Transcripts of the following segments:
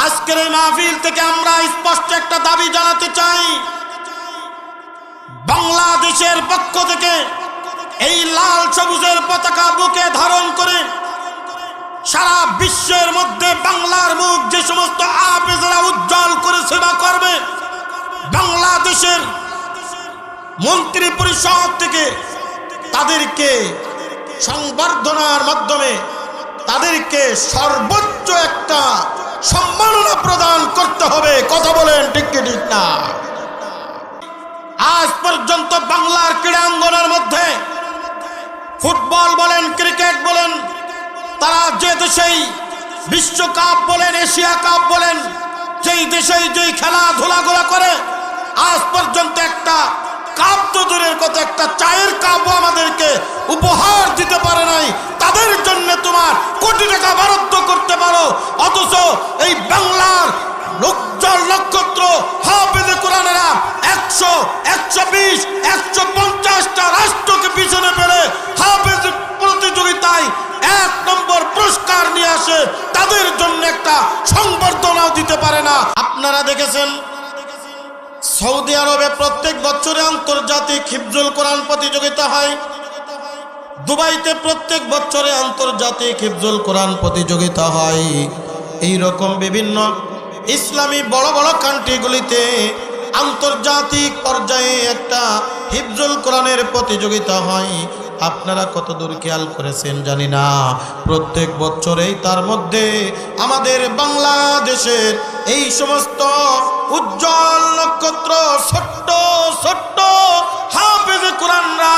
আজকের এই মাহফিল থেকে আমরা স্পষ্ট একটা দাবি জানাতে চাই, বাংলাদেশের পক্ষ থেকে এই লাল সবুজের পতাকা বুকে ধারণ করে সারা বিশ্বের মধ্যে বাংলার মুখ যে সমস্ত হাফেজরা উজ্জ্বল করে সেবা করবে, বাংলাদেশের মন্ত্রী পরিষদ থেকে তাদেরকে সংবর্ধনার মাধ্যমে তাদেরকে সর্বোচ্চ একটা সম্মাননা প্রদান করতে হবে। কথা বলেন ঠিক কি ঠিক না? আজ পর্যন্ত বাংলার ক্রীড়াঙ্গনের মধ্যে ফুটবল বলেন, ক্রিকেট বলেন, তারা যে দেশেই বিশ্বকাপ বলেন, এশিয়া কাপ বলেন, যেই দেশেই যেই খেলাধুলাগুলো করে, আজ পর্যন্ত একটা কাপ তো দূরের কথা, একটা চায়ের কাপও আমাদেরকে উপহার দিতে পারে নাই। তাদের জন্য তোমার কোটি টাকা বরাদ্দ করতে পারো, অথচ এই বাংলার উজ্জ্বল নক্ষত্র হাফেজে কোরআনেরা 100, 120, 150টা রাষ্ট্রকে পিছনে ফেলে হাফেজ প্রতিযোগিতায় 1 নম্বর পুরস্কার নিয়ে আসে, তাদের জন্য একটা সংবর্ধনাও দিতে পারে না। আপনারা দেখেছেন সৌদি আরবে প্রত্যেক বছরে আন্তর্জাতিক হিফজুল কোরআন প্রতিযোগিতা হয়, দুবাইতে প্রত্যেক বছরে আন্তর্জাতিক হিফজুল কোরআন প্রতিযোগিতা হয়। এই রকম বিভিন্ন ইসলামী বড় বড় কান্ট্রিগুলিতে আন্তর্জাতিক পর্যায়ে একটা হিফজুল কোরআনের প্রতিযোগিতা হয়। আপনারা কত দূর খেয়াল করেছেন জানি না, প্রত্যেক বছরেই তার মধ্যে আমাদের বাংলাদেশের এই সমস্ত উজ্জ্বল নক্ষত্র ছোট্ট ছোট্ট হাফেজে কোরআনরা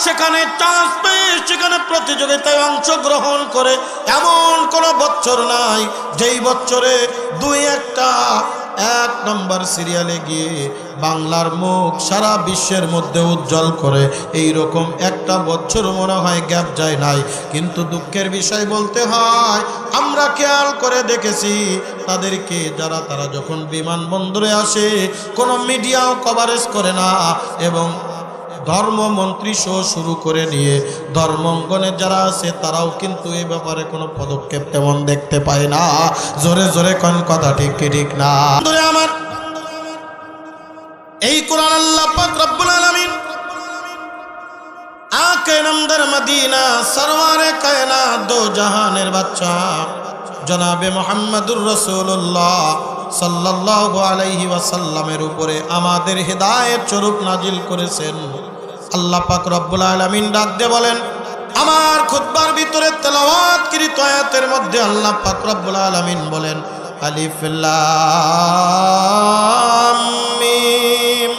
সেখানে চান্স পেয়ে সেখানে প্রতিযোগিতায় অংশগ্রহণ করে এমন কোনো বছর নাই যেই বছরে 2-1টা 1 নম্বর সিরিয়ালে গিয়ে বাংলার মুখ সারা বিশ্বের মধ্যে উজ্জ্বল করে। এই রকম একটা বছর মনে হয় গ্যাপ যায় নাই। কিন্তু দুঃখের বিষয় বলতে হয়, আমরা খেয়াল করে দেখেছি তাদেরকে তারা যখন বিমানবন্দরে আসে কোনো মিডিয়াও কভারেজ করে না, এবং ধর্মমন্ত্রী সহ শুরু করে নিয়ে ধর্মাঙ্গনে যারা আছে তারাও কিন্তু এই ব্যাপারে কোনো পদক্ষেপ তেমন দেখতে পায় না। জোরে জোরে কোন কথা ঠিক কি ঠিক না? আমার এই কোরআন আল্লাহ পাক রব্বুল আলামিন আকে নামদার মদিনা সরওয়ারে কায়নাত দো জাহানের বাদশা জনাবে মুহাম্মদুর রাসূলুল্লাহ সাল্লাল্লাহু আলাইহি ওয়াসাল্লামের উপরে আমাদের হেদায়েত স্বরূপ নাজিল করেছেন। আল্লাহ পাক রব্বুল আলামিন ডাক দিয়ে বলেন, আমার খুতবার ভিতরে তেলাওয়াতকৃত আয়াতের মধ্যে আল্লাহ পাক রব্বুল আলামিন বলেন, আলিফ লাম মিম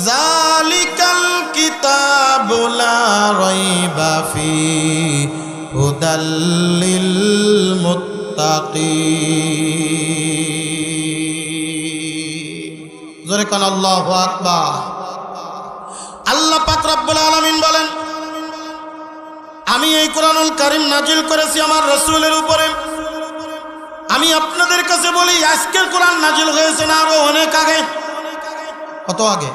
যালিকাল কিতাবু লা রাইবা ফীহি হুদাল লিল মুত্তাকিন। জোরে কান আল্লাহু আকবার। আল্লাহ পাক রব্বুল আলামিন বলেন, আমি এই কোরআনুল কারীম নাজিল করেছি আমার রাসূলের উপরে। আমি আপনাদের কাছে বলি, আজকের কোরআন নাজিল হয়েছে না আরো অনেক আগে? কত আগে?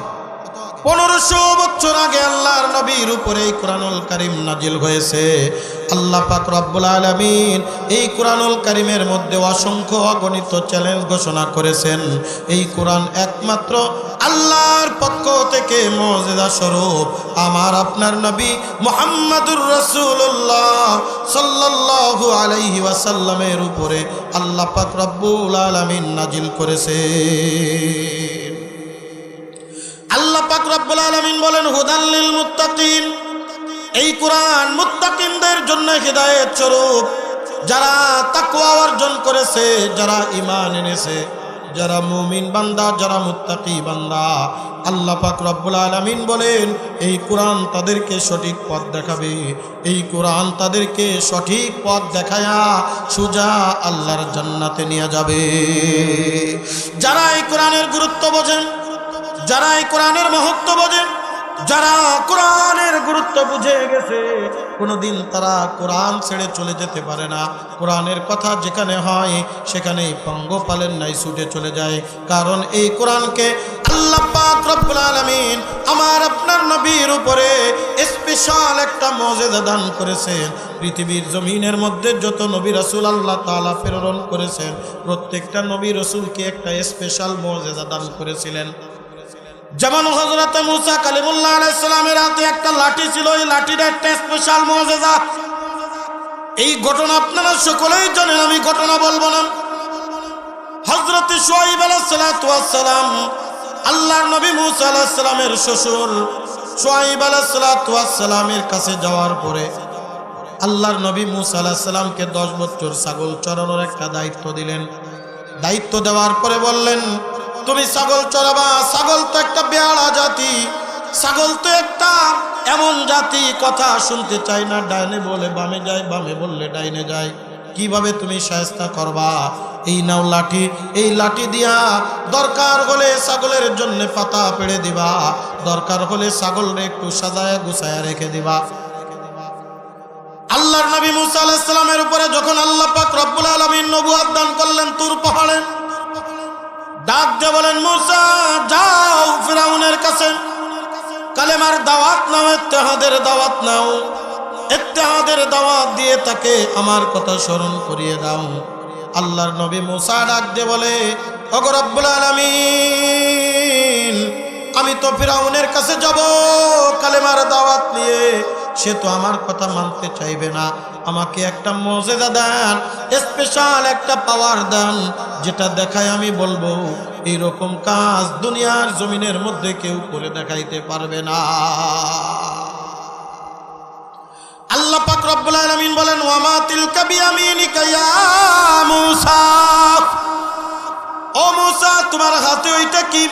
1500 বছর আগে আল্লাহর নবীর উপরে এই কোরআনুল কারীম নাজিল হয়েছে। আল্লাহ পাক রব্বুল আলামিন এই কোরআনুল কারীমের মধ্যে অসংখ্য অগণিত চ্যালেঞ্জ ঘোষণা করেছেন। এই কোরআন একমাত্র আল্লাহর পক্ষ থেকে মুজিজা স্বরূপ আমার আপনার নবী মুহাম্মদুর রাসূলুল্লাহ সাল্লাল্লাহু আলাইহি ওয়াসাল্লামের উপরে আল্লাহ পাক রব্বুল আলামিন নাজিল করেছেন। আল্লাহ পাক রব্বুল আলামিন বলেন, হুদাল লিল মুত্তাকিন। এই কোরআন মুত্তাকিনদের জন্য হিদায়াত স্বরূপ, যারা তাকওয়া অর্জন করেছে, যারা ঈমান এনেছে, যারা মুমিন বান্দা, যারা মুত্তাকি বান্দা। আল্লাহ পাক রব্বুল আলামিন বলেন, এই কোরআন তাদেরকে সঠিক পথ দেখাবে। এই কোরআন তাদেরকে সঠিক পথ দেখায়া সোজা আল্লাহর জান্নাতে নিয়ে যাবে। যারা এই কোরআনের গুরুত্ব বোঝেন, যারা এই কোরআনের মহত্ব বোঝেন, যারা কোরআনের গুরুত্ব বুঝে গেছে কোনোদিন তারা কোরআন ছেড়ে চলে যেতে পারে না। কোরআনের কথা যেখানে হয় সেখানেই পঙ্গপালের নাই ছুটে চলে যায়। কারণ এই কোরআনকে আল্লাহ পাক রব্বুল আলামিন আমার আপনার নবীর উপরে স্পেশাল একটা মুজিজা দান করেছেন। পৃথিবীর জমিনের মধ্যে যত নবী রাসূল আল্লাহ তাআলা প্রেরণ করেছেন প্রত্যেকটা নবী রাসূলকে একটা স্পেশাল মুজিজা দান করেছিলেন। যেমন হযরত মুসা কালিমুল্লাহ আলাইহিস সালামের হাতে একটা লাঠি ছিল, এই লাঠিটা একটা স্পেশাল মুজিজা। এই ঘটনা আপনারা সকলেই জানেন, আমি ঘটনা বলবো না। হযরত শুআয়ব আলাইহিস সালাতু ওয়াস সালাম আল্লাহর নবী মুসা আলাইহিস সালামের শ্বশুর শুআয়ব আলাইহিস সালাতু ওয়াস সালামের কাছে যাওয়ার পরে আল্লাহর নবী মুসা আলাইহিস সালামকে 10 বছর ছাগল চরানোর একটা দায়িত্ব দিলেন। দায়িত্ব দেওয়ার পরে বললেন, তুমি ছাগল চড়াবা। ছাগল তো একটা বেয়াড়া জাতি, ছাগল তো একটা এমন জাতি কথা শুনতে চায় না, ডাইনে বলে বামে যায়, বামে বললে ডাইনে যায়। কিভাবে তুমি শায়েস্তা করবা? এই নাও লাঠি, এই লাঠি দিয়া দরকার হলে ছাগলের জন্য পাতা পেড়ে দিবা, দরকার হলে ছাগলরে একটু সাজায়া গুছায়া রেখে দিবা। আল্লাহর নবী মুসা আলাইহিস সালামের উপরে যখন আল্লাহ পাক রব্বুল আলামিন নবুয়ত দান করলেন তুর পাহাড়ে, ডাক দিয়ে বলেন, মুসা যাও ফিরাউনের কাছে কালেমার দাওয়াত নাও, ইত্তেহাদের দাওয়াত নাও, ইত্তেহাদের দাওয়াত দিয়ে তাকে আমার কথা স্মরণ করিয়ে দাও। আল্লাহর নবী মুসা ডাক দিয়ে বলে, ওগো রব্বুল আলামিন, আমি তো ফিরাউনের কাছে যাব কালেমার দাওয়াত নিয়ে, সে তো আমার কথা মানতে চাইবে না। আমাকে একটা মুজিজা দেন, স্পেশাল একটা পাওয়ার দেন, যেটা দেখায় আমি বলবো এইরকম কাজ দুনিয়ার জমিনের মধ্যে কেউ করে দেখাইতে পারবে না। আল্লাহ পাক রব্বুল আলামিন বলেন, ওয়ামা তিলকা বিয়ামিনিকা ইয়া মুসা, ও মুসা তোমার হাতে ওইটা কি?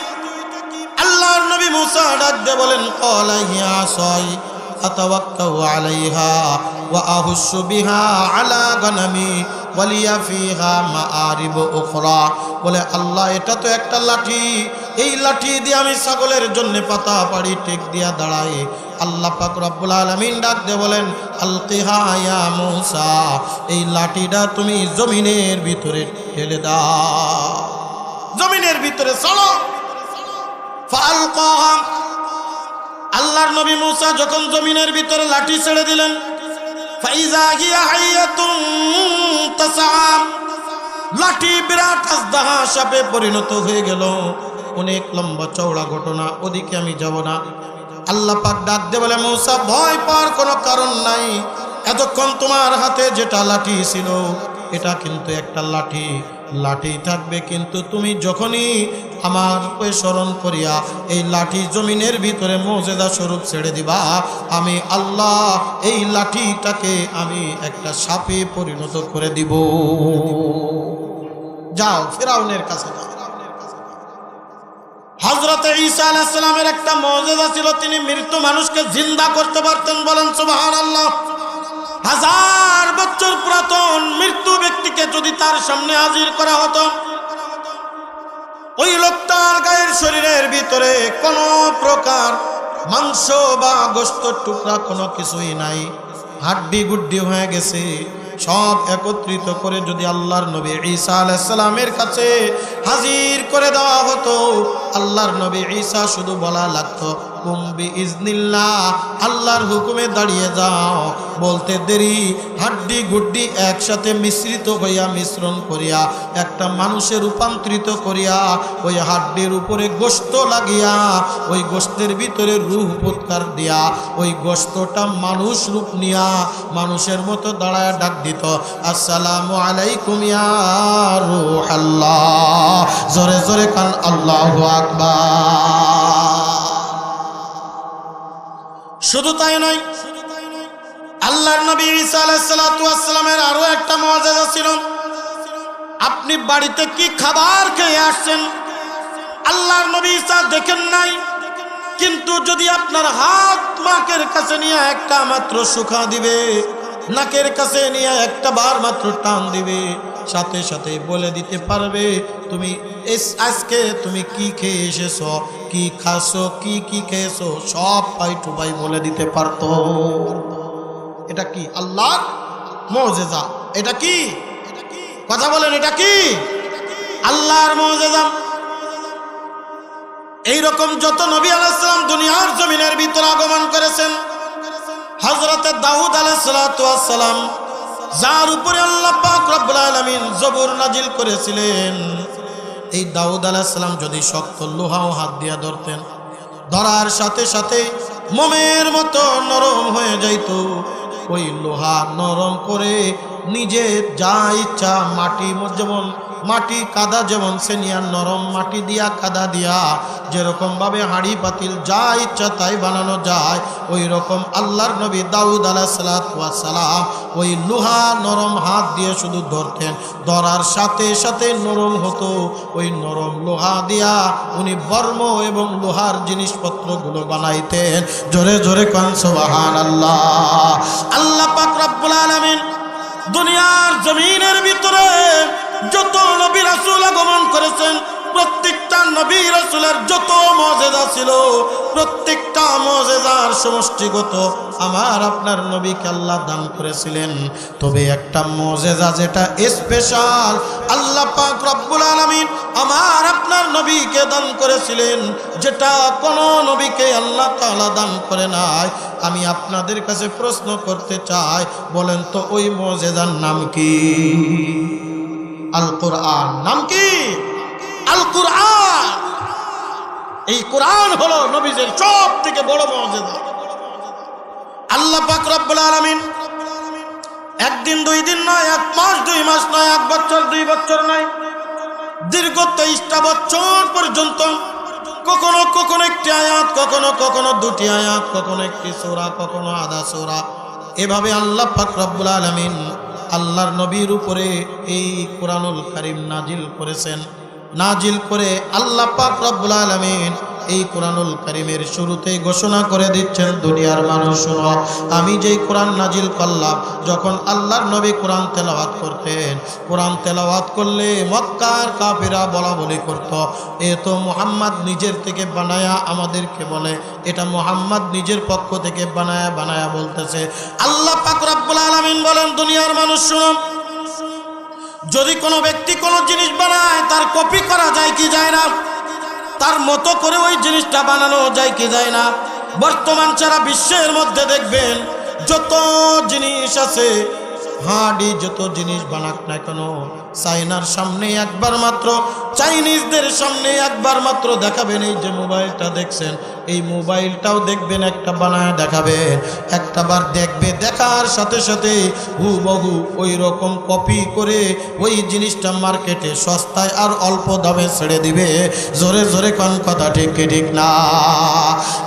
আল্লাহর নবী মুসা ডাক দিয়ে বলেন, ক্বালা হিয়া আসাই আতাওয়াক্কাউ আলাইহা ওয়া আহুশু বিহা আলা গনামি ওয়ালিয়া ফিহা মাআরিব উখরা। বলে, আল্লাহ এটা তো একটা লাঠি, এই লাঠি দিয়ে আমি ছাগলের জন্য পাতা পাড়ি টেক দিয়া দাঁড়াই। আল্লাহ পাক রব্বুল আলামিন ডাক দিয়ে বলেন, আলকিহা ইয়া মুসা, এই লাঠিটা তুমি জমিনের ভিতরে ঠেলে দাও, জমিনের ভিতরে চলো। ফাআলকাহা, আল্লাহর নবী মুসা যখন জমিনের ভিতরে লাঠি ছেড়ে দিলেন, ফাইজা হিয়া হাইয়াতুন তাসআ, লাঠি বিরাট আজদাহা সাপে পরিণত হয়ে গেল। অনেক লম্বা চওড়া ঘটনা, ওদিকে আমি যাব না। আল্লাহ পাক ডাক দিয়ে বলে, মুসা ভয় পাওয়ার কোনো কারণ নাই, এতক্ষণ তোমার হাতে যেটা লাঠি ছিল এটা কিন্তু একটা লাঠি, লাঠি থাকবে, কিন্তু তুমি যখনই আমার স্মরণ করিয়া এই লাঠি জমিনের ভিতরে মুজিজা স্বরূপ ছেড়ে দিবা, আমি আল্লাহ এই লাঠিটাকে আমি একটা সাপে পরিণত করে দিব। যাও ফিরাউনের কাছে যাও। হযরত ঈসা আলাইহিস সালামের একটা মুজিজা ছিল, তিনি মৃত মানুষকে জিন্দা করতে পারতেন। বলেন সুবহানাল্লাহ। 1000 বছর পুরাতন মৃত্যু ব্যক্তিকে যদি তার সামনে হাজির করা হতো, ওই লোকটার গায়ের শরীরের ভিতরে কোনো প্রকার মাংস বা গোশতের টুকরা কোনো কিছুই নাই, হাড্ডি গুড্ডি হয়ে গেছে, সব একত্রিত করে যদি আল্লাহর নবী ঈসা আলাইহিস সালামের কাছে হাজির করে দেওয়া হতো, আল্লাহর নবী ঈসা শুধু বলা লাগতো, কুম বিইজনিল্লাহ, আল্লাহর হুকুমে দাঁড়িয়ে যাও। বলতে দেরি হাড্ডি গুড্ডি একসাথে মিশ্রিত হইয়া মিশ্রণ করিয়া একটা মানুষে রূপান্তরিত করিয়া ওই হাড্ডির উপরে গোশত লাগিয়া ওই গোশতের ভিতরে রূহ ফুৎকার দিয়া ওই গোশতটা মানুষ রূপ নিয়া মানুষের মতো দাঁড়ায় ডাক দিত, আসসালামু আলাইকুম ইয়া রূহাল্লাহ। জোরে জোরে কান আল্লাহু আকবার। শুধু তাই নয়, আল্লাহর নবী ঈসা আলাইহিস সালাতু ওয়াস সালামের আরো একটা মুজিজা ছিল। আপনি বাড়িতে কি খাবার খেয়ে আসছেন আল্লাহর নবী ঈসা দেখেন নাই, কিন্তু যদি আপনার হাত নাকের কাছে নিয়ে একটা মাত্র শুকা দিবে, নাকের কাছে নিয়ে একটা বার মাত্র টান দিবে, সাথে সাথে বলে দিতে পারবে তুমি আজকে তুমি কি খেয়ে এসেছো, কি খাসো, কি কি খেয়েছো, সব পাই টু পাই বলে দিতে পারতো। এটা কি আল্লাহর মুজিজা? এটা কি কথা বলেন? এটা কি আল্লাহর মুজিজা? এইরকম যত নবী আলাইহিস সালাম দুনিয়ার জমিনের ভিতর আগমন করেছেন, হযরত দাউদ আলাইহিস সালাতু ওয়াস সালাম যার উপরে আল্লাহ পাক রব্বুল আলামিন জবর নাজিল করেছিলেন, এই দাউদ আলাইহিস সালাম যদি শক্ত লোহাও হাত দিয়া ধরতেন, ধরার সাথে সাথে মোমের মতো নরম হয়ে যাইত। ওই লোহা নরম করে নিজে যা ইচ্ছা মাটি, যেমন মাটি কাদা যেমন সেনিয়ার নরম মাটি দিয়া কাদা দিয়া যেরকম ভাবে হাঁড়ি পাতিল যা ইচ্ছা তাই বানানো যায়, ওই রকম আল্লাহর নবী দাউদ আলাইহিস সালাতু ওয়াস সালাম ওই লোহা নরম হাত দিয়ে শুধু ধরতেন, ধরার সাথে সাথে নরম হতো। ওই নরম লোহা দিয়া উনি বর্ম এবং লোহার জিনিসপত্রগুলো বানাইতেন। জোরে জোরে কোন সুবহানাল্লাহ। আল্লাহ পাক রব্বুল আলামিন দুনিয়ার জমিনের ভিতরে যত নবী রাসূল আগমন করেছেন, প্রত্যেকটা নবী রাসূলের যত মুজিজা ছিল, প্রত্যেকটা মুজিজার সমষ্টিগত আমার আপনার নবীকে আল্লাহ দান করেছিলেন। তবে একটা মুজিজা যেটা স্পেশাল আল্লাহ পাক রব্বুল আলামিন আমার আপনার নবীকে দান করেছিলেন, যেটা কোনো নবীকে আল্লাহ তাআলা দান করে নাই। আমি আপনাদের কাছে প্রশ্ন করতে চাই, বলেন তো ওই মুজিজার নাম কি? আল কোরআন। নাম কি? আল কোরআন। এই কোরআন হলো নবীদের সব থেকে বড় মুজিজা। আল্লাহ পাক রব্বুল আলামিন একদিন দুই দিন নয়, এক মাস দুই মাস নয়, এক বছর দুই বছর নয়, দীর্ঘ 23টা বছর পর্যন্ত কখনো কখনো একটি আয়াত, কখনো কখনো দুটি আয়াত, কখনো একটি সূরা, কখনো আধা সূরা, এভাবে আল্লাহ পাক রব্বুল আলামিন আল্লাহর নবীর উপরে এই কোরআনুল কারীম নাজিল করেছেন। নাজিল করে আল্লাহ পাক রব্বুল আলামিন এই কোরআনুল কারীমের শুরুতেই ঘোষণা করে দিচ্ছেন, দুনিয়ার মানুষ শোনো, আমি যেই কোরআন নাজিল করলাম, যখন আল্লাহর নবী কোরআন তেলাওয়াত করতেন, কোরআন তেলাওয়াত করলে মক্কার কাফিরা বলা বলি করত, এ তো মুহাম্মদ নিজের থেকে বানায়া আমাদেরকে বলে, এটা মুহাম্মদ নিজের পক্ষ থেকে বানায়া বানায়া বলতেছে। আল্লাহ পাক রব্বুল আলামিন বলেন, দুনিয়ার মানুষ শোনো, যদি কোনো ব্যক্তি কোনো জিনিস বানায় তার কপি করা যায় কি যায় না? তার মতো করে ওই জিনিসটা বানানো যায় কি যায় না? বর্তমান সারা বিশ্বের মধ্যে দেখবেন যত জিনিস আছে, হাঁড়ি যত জিনিস বানাক না কেন, চাইনার সামনে একবার মাত্র, চাইনিজদের সামনে একবার মাত্র দেখাবেন, এই যে মোবাইলটা দেখছেন, এই মোবাইলটাও দেখবেন একটা বানায় দেখাবেন, একটা বার দেখবে, দেখার সাথে সাথে হুবহু ওই রকম কপি করে ওই জিনিসটা মার্কেটে সস্তায় আর অল্প দামে ছেড়ে দিবে। জোরে জোরে কোন কথা ঠিক কি ঠিক না?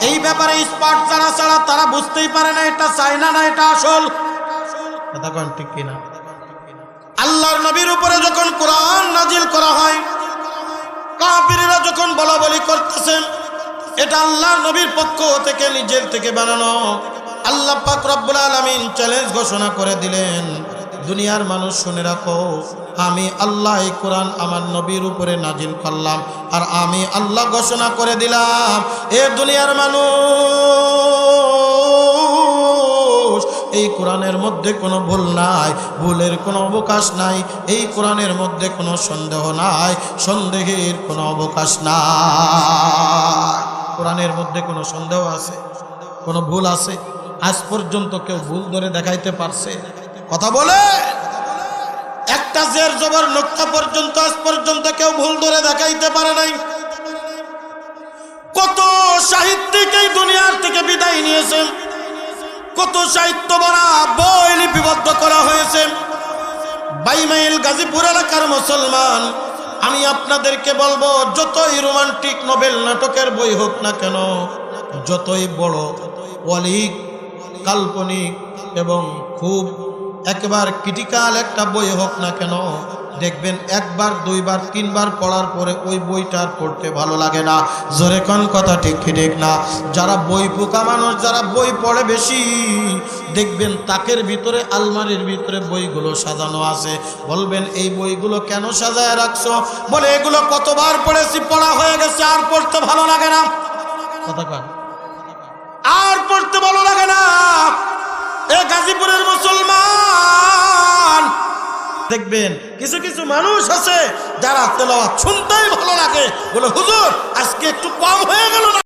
এই ব্যাপারে স্পার্ট যারা ছাড়া তারা বুঝতেই পারে না এটা চাইনা না এটা আসল। কথা কোন ঠিক কিনা? আল্লাহর নবীর উপরে যখন কোরআন নাজিল করা হয়, কাফিররা যখন বলা বলি করতেছেন এটা আল্লাহর নবীর পক্ষ থেকে নিজের থেকে বানানো, আল্লাহ পাক রব্বুল আলামিন চ্যালেঞ্জ ঘোষণা করে দিলেন, দুনিয়ার মানুষ শুনে রাখো, আমি আল্লাহ এই কোরআন আমার নবীর উপরে নাজিল করলাম, আর আমি আল্লাহ ঘোষণা করে দিলাম, এ দুনিয়ার মানুষ, এই কোরআনের মধ্যে কোনো ভুল নাই, ভুলের কোনো অবকাশ নাই, এই কোরআনের মধ্যে কোনো সন্দেহ নাই, সন্দেহের কোনো অবকাশ নাই। কোরআনের মধ্যে কোনো সন্দেহ আছে? কোনো ভুল আছে? আজ পর্যন্ত কেউ ভুল ধরে দেখাইতে পারছে? কথা বলে একটা জের জবর নোক্তা পর্যন্ত আজ পর্যন্ত কেউ ভুল ধরে দেখাইতে পারে নাই। কত সাহিত্যিক এই দুনিয়ার থেকে বিদায় নিয়েছেন, কত সাহিত্য ভরা বই লিপিবদ্ধ করা হয়েছে। 22 মাইল গাজীপুর এলাকার মুসলমান, আমি আপনাদেরকে বলবো, যতই রোমান্টিক নোবেল নাটকের বই হোক না কেন, যতই বড় অলিক কাল্পনিক এবং খুব একবার ক্রিটিক্যাল একটা বই হোক না কেন, দেখবেন একবার দুইবার তিনবার পড়ার পরে ওই বইটা আর পড়তে ভালো লাগে না। জোরে কোন কথা ঠিক কি ঠিক না? যারা বই পোকা মানুষ, যারা বই পড়ে বেশি, দেখবেন তাকের ভিতরে আলমারির ভিতরে বইগুলো সাজানো আছে। বলবেন এই বইগুলো কেন সাজায় রাখছো? বলে এগুলো কতবার পড়েছি, পড়া হয়ে গেছে, আর পড়তে ভালো লাগে না। কথা কন, আর পড়তে ভালো লাগে না। এ গাজীপুরের মুসলমান, দেখবেন কিছু কিছু মানুষ আছে যারা তেলাওয়াত শুনতেই ভালো লাগে, বলে হুজুর আজকে একটু কম হয়ে গেল না।